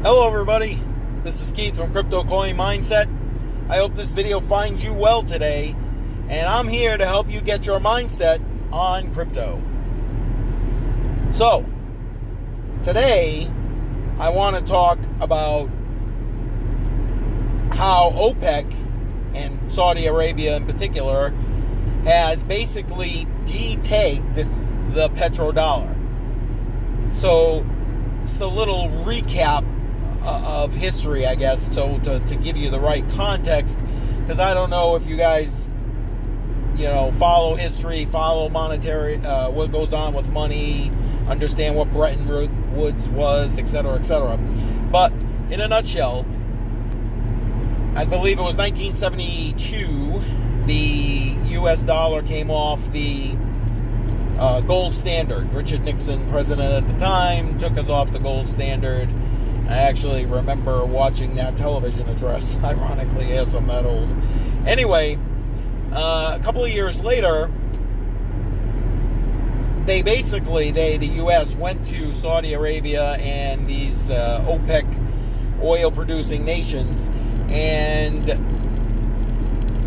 Hello everybody, this is Keith from CryptoCoinMindSet. I hope this video finds you well today, and I'm here to help you get your mindset on crypto. So, today I want to talk about how OPEC, and Saudi Arabia in particular, has basically depegged the petrodollar. So, it's a little recap of history, I guess, so to give you the right context, because I don't know if you guys, follow history, follow monetary, what goes on with money, understand what Bretton Woods was, etc., etc. But in a nutshell, I believe it was 1972, the U.S. dollar came off the gold standard. Richard Nixon, president at the time, took us off the gold standard. I actually remember watching that television address, ironically, yes, I'm that old. Anyway, a couple of years later, the U.S. went to Saudi Arabia and these OPEC oil-producing nations and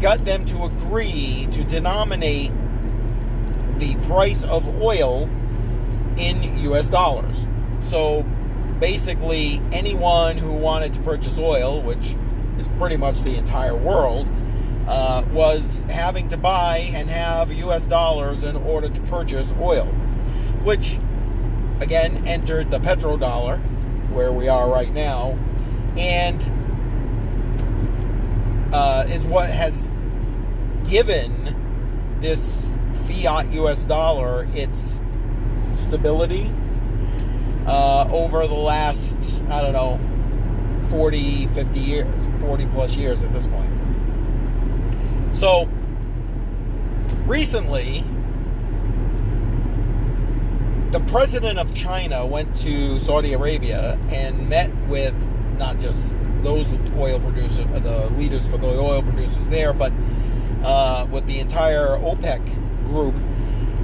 got them to agree to denominate the price of oil in U.S. dollars. So basically, anyone who wanted to purchase oil, which is pretty much the entire world, was having to buy and have U.S. dollars in order to purchase oil, which, again, entered the petrodollar, where we are right now, and is what has given this fiat U.S. dollar its stability over the last, 40, 50 years, 40 plus years at this point. So, recently, the president of China went to Saudi Arabia and met with not just those oil producers, the leaders for the oil producers there, but with the entire OPEC group,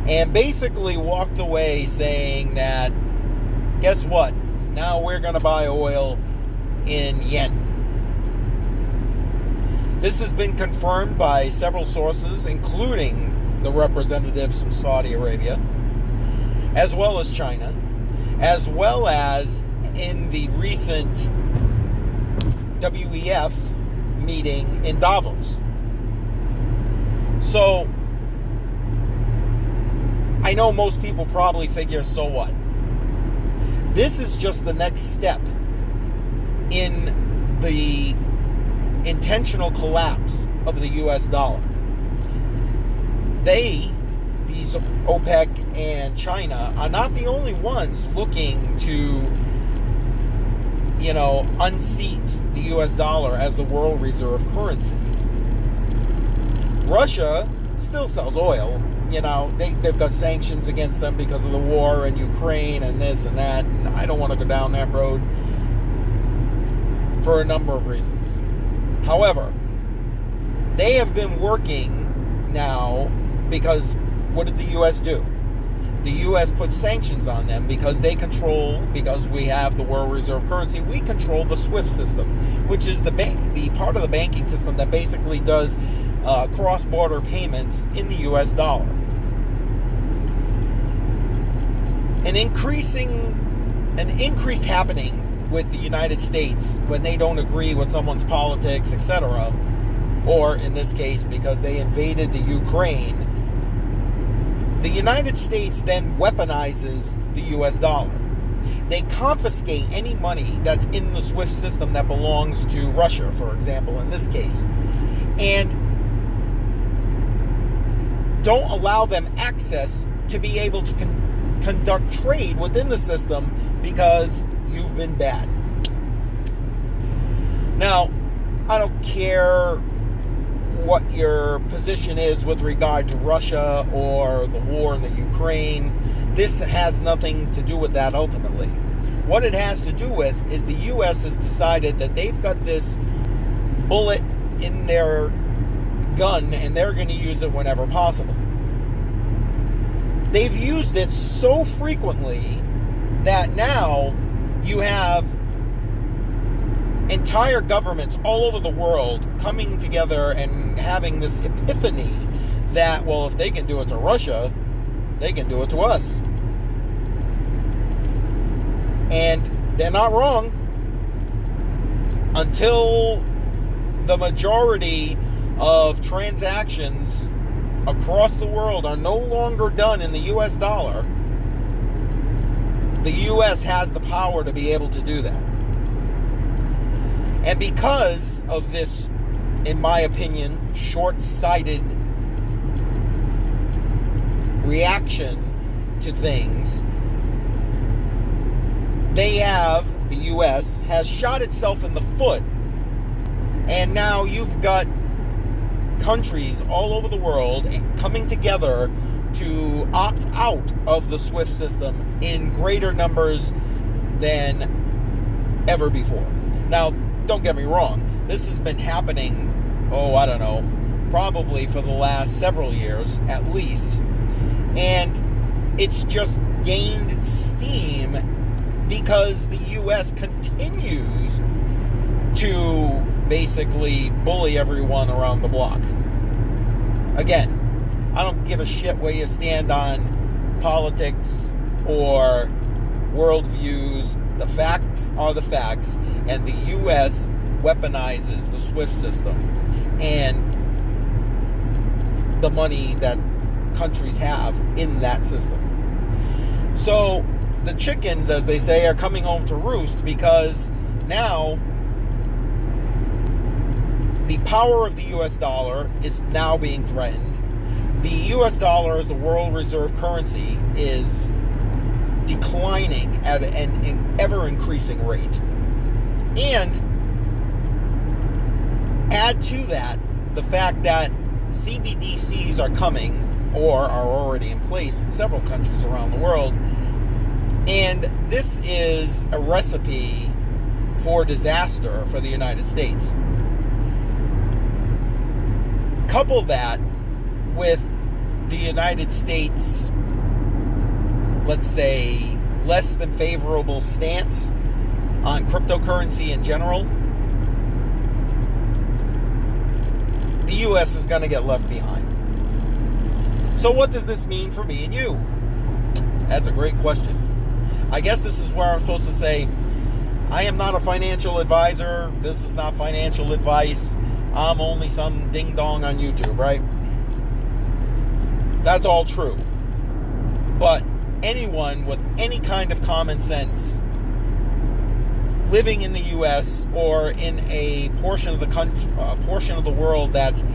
and basically walked away saying that, guess what? Now we're going to buy oil in yen. This has been confirmed by several sources, including the representatives from Saudi Arabia, as well as China, as well as in the recent WEF meeting in Davos. So, I know most people probably figure, so what? This is just the next step in the intentional collapse of the U.S. dollar. These OPEC and China, are not the only ones looking to, unseat the U.S. dollar as the world reserve currency. Russia still sells oil. They've got sanctions against them because of the war in Ukraine and this and that, and I don't want to go down that road for a number of reasons. However, they have been working now because what did the U.S. do? The U.S. put sanctions on them because because we have the world reserve currency, we control the SWIFT system, which is the part of the banking system that basically does cross-border payments in the U.S. dollar. An increased happening with the United States when they don't agree with someone's politics, etc., or in this case, because they invaded the Ukraine, the United States then weaponizes the U.S. dollar. They confiscate any money that's in the SWIFT system that belongs to Russia, for example, in this case, and don't allow them access to be able to conduct trade within the system because you've been bad. Now, I don't care what your position is with regard to Russia or the war in the Ukraine. This has nothing to do with that ultimately. What it has to do with is the U.S. has decided that they've got this bullet in their gun and they're going to use it whenever possible. They've used it so frequently that now you have entire governments all over the world coming together and having this epiphany that, well, if they can do it to Russia, they can do it to us. And they're not wrong. Until the majority of transactions across the world are no longer done in the US dollar, the US has the power to be able to do that. And because of this, in my opinion, short-sighted reaction to things, the US has shot itself in the foot. And now you've got countries all over the world coming together to opt out of the SWIFT system in greater numbers than ever before. Now, don't get me wrong, this has been happening, I don't know, probably for the last several years at least. And it's just gained steam because the US continues to basically bully everyone around the block. Again, I don't give a shit where you stand on politics or worldviews. The facts are the facts, and the US weaponizes the SWIFT system and the money that countries have in that system. So the chickens, as they say, are coming home to roost, because now the power of the US dollar is now being threatened. The US dollar as the world reserve currency is declining at an ever-increasing rate. And add to that the fact that CBDCs are coming, or are already in place in several countries around the world. And this is a recipe for disaster for the United States. Couple that with the United States, let's say, less than favorable stance on cryptocurrency in general, the US is going to get left behind. So what does this mean for me and you? That's a great question. I guess this is where I'm supposed to say, I am not a financial advisor. This is not financial advice. I'm only some ding-dong on YouTube, right? That's all true. But anyone with any kind of common sense living in the US or in a portion of the country, portion of the world that's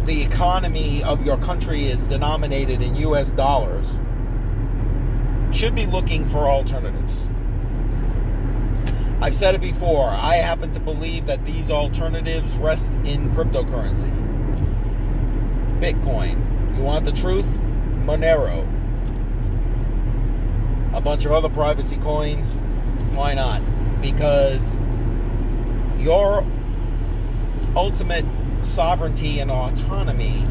the economy of your country is denominated in US dollars should be looking for alternatives. I've said it before, I happen to believe that these alternatives rest in cryptocurrency. Bitcoin. You want the truth? Monero. A bunch of other privacy coins. Why not? Because your ultimate sovereignty and autonomy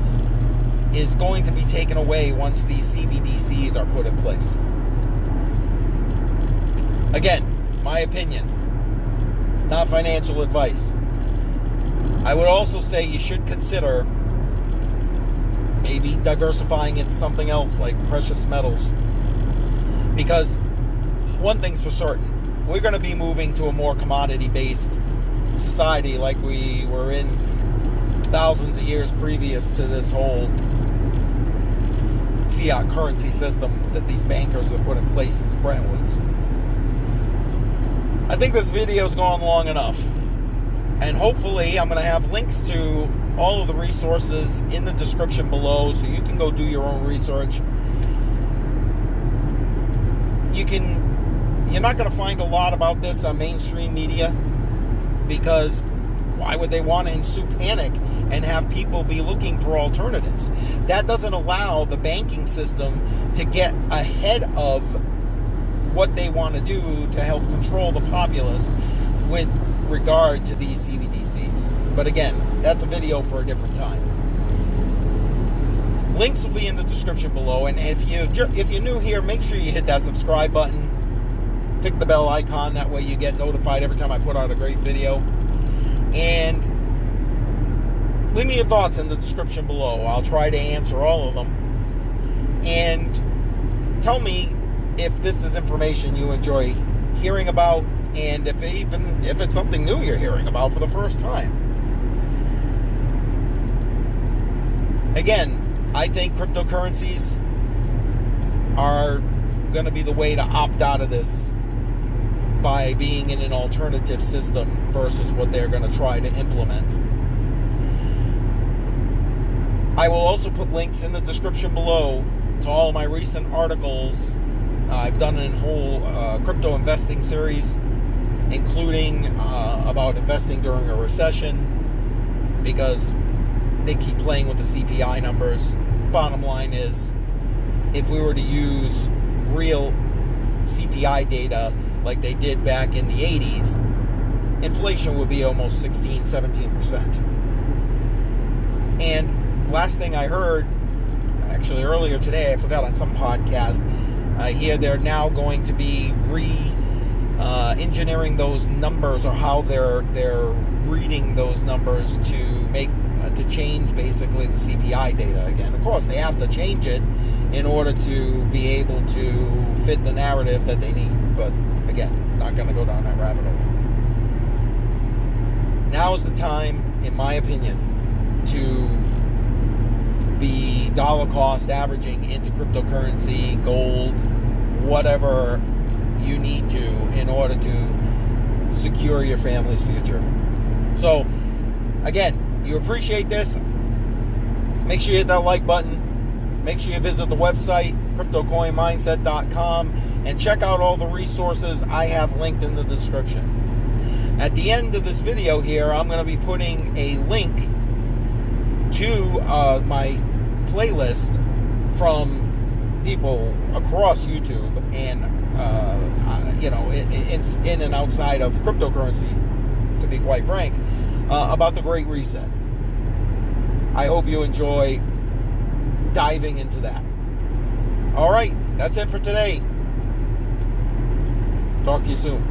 is going to be taken away once these CBDCs are put in place. Again, my opinion, not financial advice. I would also say you should consider maybe diversifying into something else like precious metals. Because one thing's for certain, we're going to be moving to a more commodity-based society like we were in thousands of years previous to this whole fiat currency system that these bankers have put in place since Bretton Woods. I think this video's gone long enough. And hopefully I'm going to have links to all of the resources in the description below so you can go do your own research. You're not going to find a lot about this on mainstream media, because why would they want to ensue panic and have people be looking for alternatives? That doesn't allow the banking system to get ahead of what they want to do to help control the populace with regard to these CBDCs. But again, that's a video for a different time. Links will be in the description below, and if you're new here, make sure you hit that subscribe button. Tick the bell icon. That way you get notified every time I put out a great video. And leave me your thoughts in the description below. I'll try to answer all of them. And tell me if this is information you enjoy hearing about, and if it's something new you're hearing about for the first time. Again, I think cryptocurrencies are going to be the way to opt out of this by being in an alternative system versus what they're going to try to implement. I will also put links in the description below to all of my recent articles. I've done a whole crypto investing series, including about investing during a recession, because they keep playing with the CPI numbers. Bottom line is, if we were to use real CPI data like they did back in the 80s, inflation would be almost 16-17%. And last thing I heard, actually earlier today, I forgot on some podcast, I hear they're now going to be engineering those numbers, or how they're reading those numbers to make to change basically the CPI data again. Of course, they have to change it in order to be able to fit the narrative that they need. But again, not going to go down that rabbit hole. Now is the time, in my opinion, to be dollar cost averaging into cryptocurrency, gold, whatever you need to in order to secure your family's future. So, again, you appreciate this, make sure you hit that like button. Make sure you visit the website, CryptoCoinMindset.com, and check out all the resources I have linked in the description. At the end of this video here, I'm going to be putting a link to my playlist from people across YouTube and in and outside of cryptocurrency, to be quite frank, about the Great Reset. I hope you enjoy diving into that. All right, that's it for today. Talk to you soon.